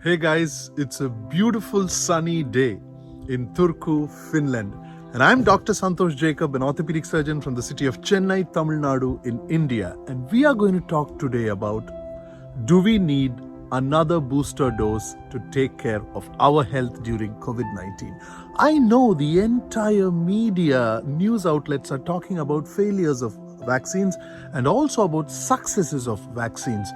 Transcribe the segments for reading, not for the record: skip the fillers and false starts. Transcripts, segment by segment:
Hey guys, it's a beautiful sunny day in Turku, Finland. And I'm Dr. Santhosh Jacob, an orthopedic surgeon from the city of Chennai, Tamil Nadu in India. And we are going to talk today about, do we need another booster dose to take care of our health during COVID-19? I know the entire media, news outlets are talking about failures of vaccines and also about successes of vaccines.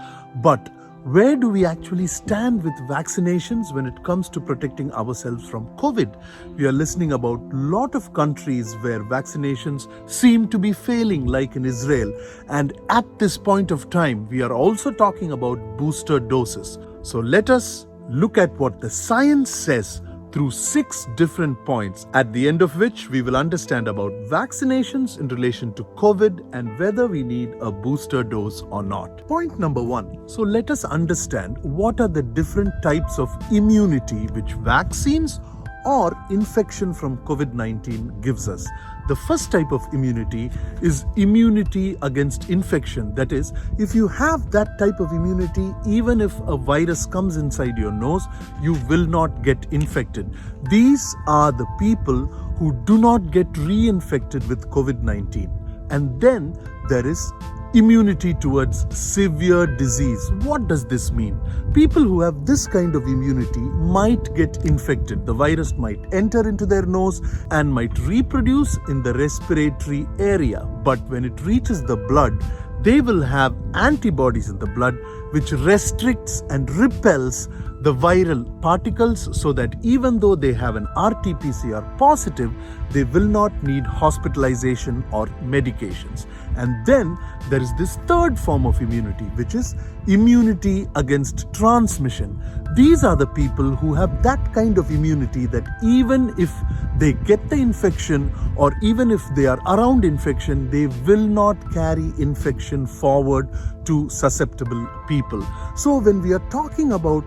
But where do we actually stand with vaccinations when it comes to protecting ourselves from COVID? We are listening about a lot of countries where vaccinations seem to be failing, like in Israel. And at this point of time, we are also talking about booster doses. So let us look at what the science says through 6 different points, at the end of which we will understand about vaccinations in relation to COVID and whether we need a booster dose or not. Point number 1. So let us understand what are the different types of immunity which vaccines or infection from COVID-19 gives us. The first type of immunity is immunity against infection. That is, if you have that type of immunity, even if a virus comes inside your nose, you will not get infected. These are the people who do not get reinfected with COVID-19. And then there is immunity towards severe disease. What does this mean? People who have this kind of immunity might get infected. The virus might enter into their nose and might reproduce in the respiratory area. But when it reaches the blood, they will have antibodies in the blood which restricts and repels the viral particles, so that even though they have an RT-PCR positive, they will not need hospitalization or medications. And then there is this third form of immunity, which is immunity against transmission. These are the people who have that kind of immunity that even if they get the infection or even if they are around infection, they will not carry infection forward to susceptible people. So when we are talking about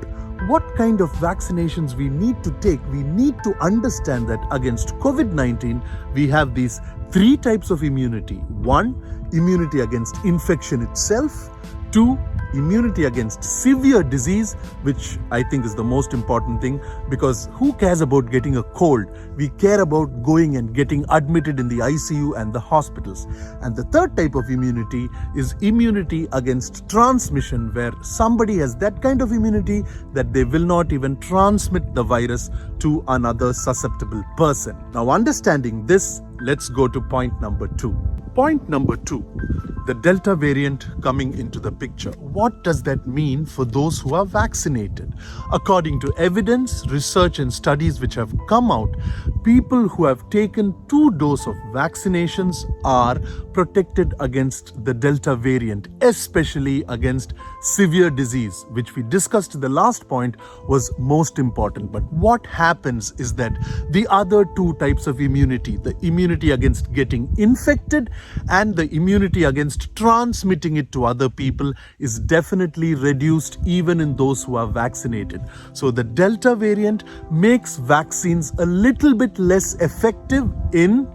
what kind of vaccinations we need to take, we need to understand that against COVID-19, we have these 3 types of immunity. 1, immunity against infection itself. 2, immunity against severe disease, which I think is the most important thing, because who cares about getting a cold? We care about going and getting admitted in the ICU and the hospitals. And the third type of immunity is immunity against transmission, where somebody has that kind of immunity that they will not even transmit the virus to another susceptible person. Now, understanding this, let's go to point number 2. Point number 2, the Delta variant coming into the picture. What does that mean for those who are vaccinated? According to evidence, research and studies which have come out, people who have taken 2 doses of vaccinations are protected against the Delta variant, especially against severe disease, which we discussed in the last point was most important. But what happens is that the other 2 types of immunity, the immunity against getting infected and the immunity against transmitting it to other people, is definitely reduced even in those who are vaccinated. So the Delta variant makes vaccines a little bit less effective in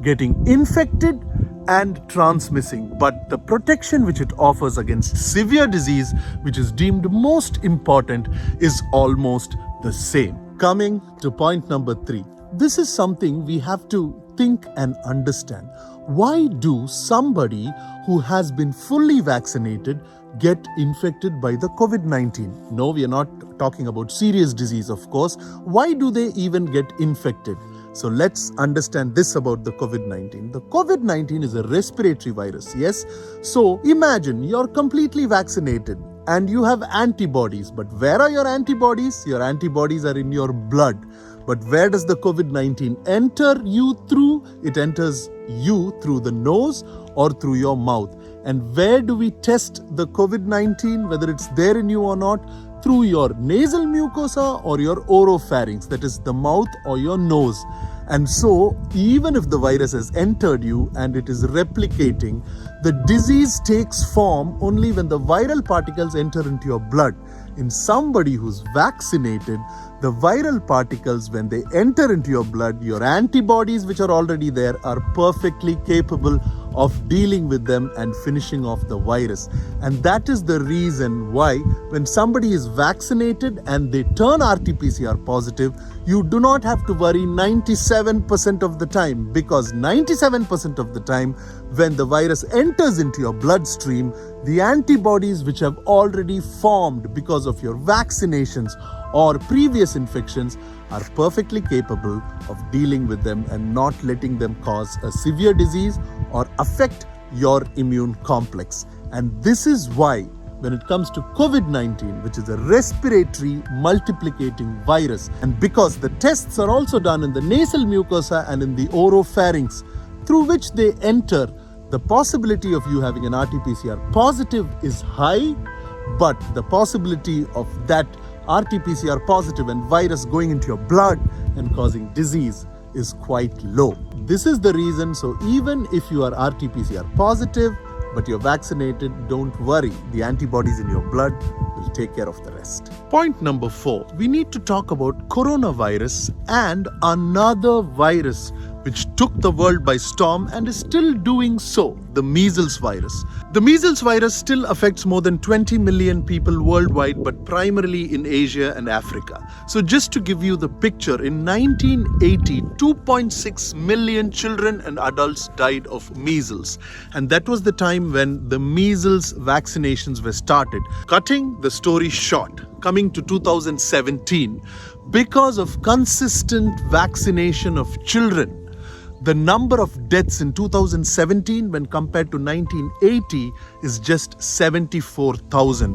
getting infected and transmitting, but the protection which it offers against severe disease, which is deemed most important, is almost the same. Coming to point number 3. This is something we have to think and understand. Why do somebody who has been fully vaccinated get infected by the COVID-19? No, we are not talking about serious disease, of course. Why do they even get infected? So let's understand this about the COVID-19. The COVID-19 is a respiratory virus, yes? So imagine you're completely vaccinated and you have antibodies. But where are your antibodies? Your antibodies are in your blood. But where does the COVID-19 enter you through? It enters you through the nose or through your mouth. And where do we test the COVID-19, whether it's there in you or not? Through your nasal mucosa or your oropharynx, that is the mouth or your nose. And so, even if the virus has entered you and it is replicating, the disease takes form only when the viral particles enter into your blood. in somebody who's vaccinated, the viral particles, when they enter into your blood, your antibodies which are already there are perfectly capable of dealing with them and finishing off the virus. And that is the reason why when somebody is vaccinated and they turn RT-PCR positive, you do not have to worry 97% of the time, because 97% of the time when the virus enters into your bloodstream, the antibodies which have already formed because of your vaccinations or previous infections are perfectly capable of dealing with them and not letting them cause a severe disease or affect your immune complex. And this is why when it comes to COVID-19, which is a respiratory multiplicating virus, and because the tests are also done in the nasal mucosa and in the oropharynx through which they enter, the possibility of you having an RT-PCR positive is high, but the possibility of that RT-PCR positive and virus going into your blood and causing disease is quite low. This is the reason, so even if you are RT-PCR positive but you're vaccinated, don't worry. The antibodies in your blood will take care of the rest. Point number 4, we need to talk about coronavirus and another virus which took the world by storm and is still doing so, the measles virus. The measles virus still affects more than 20 million people worldwide, but primarily in Asia and Africa. So just to give you the picture, in 1980, 2.6 million children and adults died of measles. And that was the time when the measles vaccinations were started. Cutting the story short, coming to 2017, because of consistent vaccination of children, the number of deaths in 2017 when compared to 1980 is just 74,000.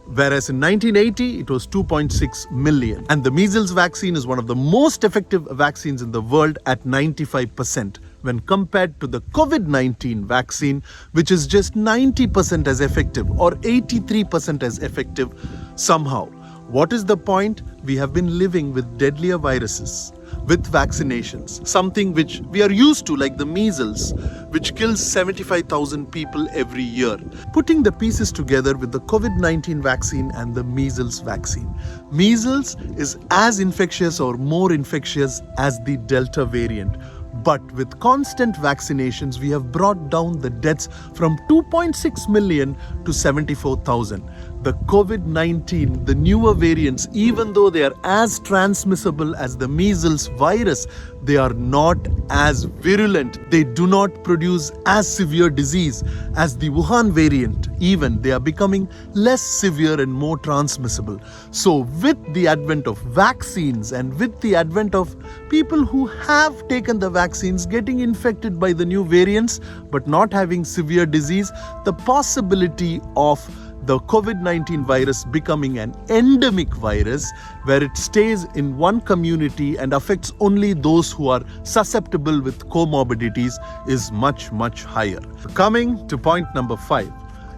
Whereas in 1980, it was 2.6 million. And the measles vaccine is one of the most effective vaccines in the world at 95%, when compared to the COVID-19 vaccine, which is just 90% as effective or 83% as effective somehow. What is the point? We have been living with deadlier viruses, with vaccinations, something which we are used to, like the measles, which kills 75,000 people every year. Putting the pieces together with the COVID-19 vaccine and the measles vaccine. Measles is as infectious or more infectious as the Delta variant. But with constant vaccinations, we have brought down the deaths from 2.6 million to 74,000. The COVID-19, the newer variants, even though they are as transmissible as the measles virus, they are not as virulent. They do not produce as severe disease as the Wuhan variant. Even they are becoming less severe and more transmissible. So with the advent of vaccines and with the advent of people who have taken the vaccines getting infected by the new variants but not having severe disease, the possibility of the COVID-19 virus becoming an endemic virus where it stays in one community and affects only those who are susceptible with comorbidities is much, much higher. Coming to point number 5,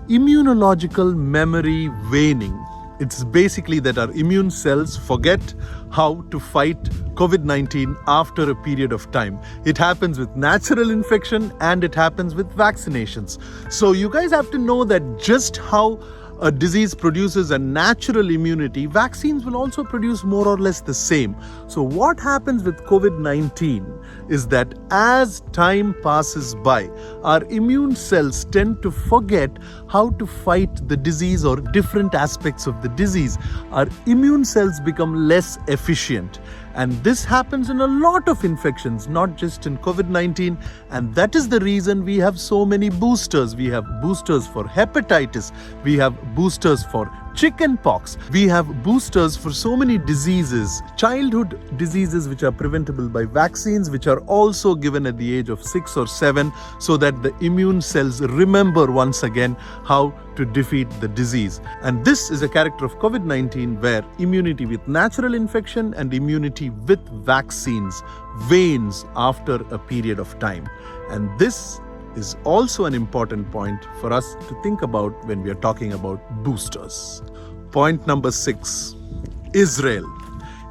immunological memory waning. It's basically that our immune cells forget how to fight COVID-19 after a period of time. It happens with natural infection and it happens with vaccinations. So you guys have to know that just how a disease produces a natural immunity, vaccines will also produce more or less the same. So what happens with COVID-19 is that as time passes by, our immune cells tend to forget how to fight the disease or different aspects of the disease. Our immune cells become less efficient. And this happens in a lot of infections, not just in COVID-19. And that is the reason we have so many boosters. We have boosters for hepatitis. We have boosters for chickenpox. We have boosters for so many diseases, childhood diseases which are preventable by vaccines, which are also given at the age of 6 or 7, so that the immune cells remember once again how to defeat the disease. And this is a character of COVID-19 where immunity with natural infection and immunity with vaccines wanes after a period of time. And this is also an important point for us to think about when we are talking about boosters. Point number 6, Israel.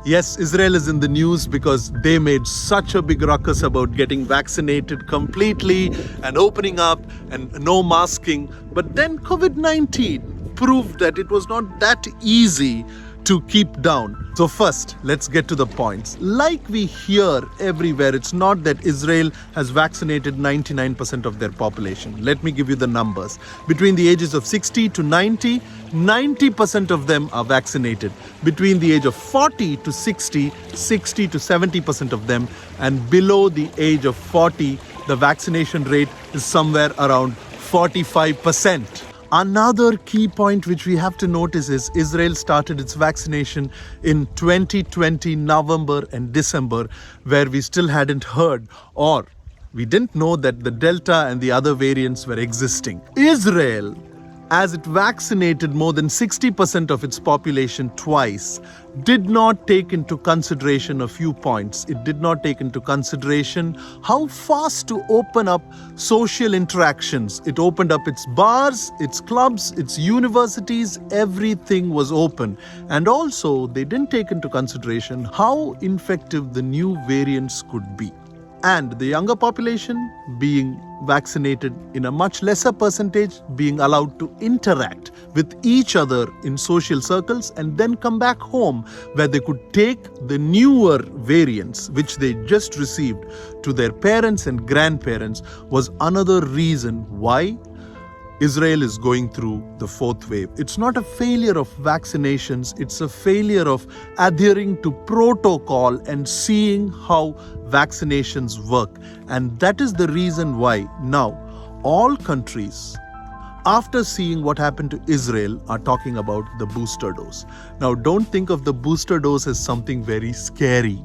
Yes, Israel is in the news because they made such a big ruckus about getting vaccinated completely and opening up and no masking. But then COVID-19 proved that it was not that easy to keep down. So first, let's get to the points. Like we hear everywhere, it's not that Israel has vaccinated 99% of their population. Let me give you the numbers. Between the ages of 60 to 90, 90% of them are vaccinated. Between the age of 40 to 60, 60 to 70% of them. And below the age of 40, the vaccination rate is somewhere around 45%. Another key point which we have to notice is Israel started its vaccination in 2020 November and December, where we still hadn't heard or we didn't know that the Delta and the other variants were existing. Israel, as it vaccinated more than 60% of its population twice, did not take into consideration a few points. It did not take into consideration how fast to open up social interactions. It opened up its bars, its clubs, its universities, everything was open. And also, they didn't take into consideration how infective the new variants could be. And the younger population being vaccinated in a much lesser percentage, being allowed to interact with each other in social circles and then come back home where they could take the newer variants which they just received to their parents and grandparents was another reason why Israel is going through the fourth wave. It's not a failure of vaccinations, it's a failure of adhering to protocol and seeing how vaccinations work. And that is the reason why now all countries, after seeing what happened to Israel, are talking about the booster dose. Now, don't think of the booster dose as something very scary.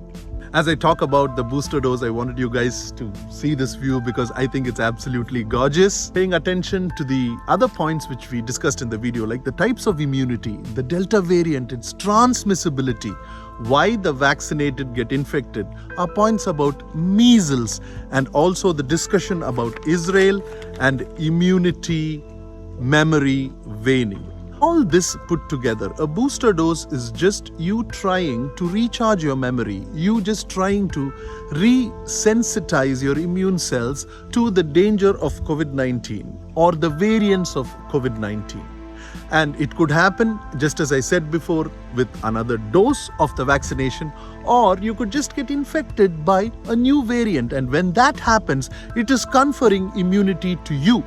As I talk about the booster dose, I wanted you guys to see this view because I think it's absolutely gorgeous. Paying attention to the other points which we discussed in the video, like the types of immunity, the Delta variant, its transmissibility, why the vaccinated get infected, are points about measles, and also the discussion about Israel and immunity memory waning. All this put together, a booster dose is just you trying to recharge your memory, you just trying to resensitize your immune cells to the danger of COVID-19 or the variants of COVID-19. And it could happen, just as I said before, with another dose of the vaccination, or you could just get infected by a new variant. And when that happens, it is conferring immunity to you.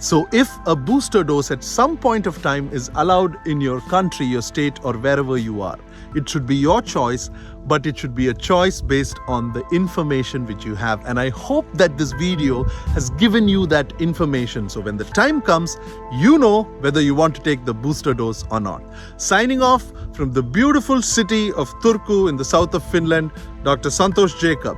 So if a booster dose at some point of time is allowed in your country, your state, or wherever you are, it should be your choice, but it should be a choice based on the information which you have. And I hope that this video has given you that information. So when the time comes, you know whether you want to take the booster dose or not. Signing off from the beautiful city of Turku in the south of Finland, Dr. Santhosh Jacob.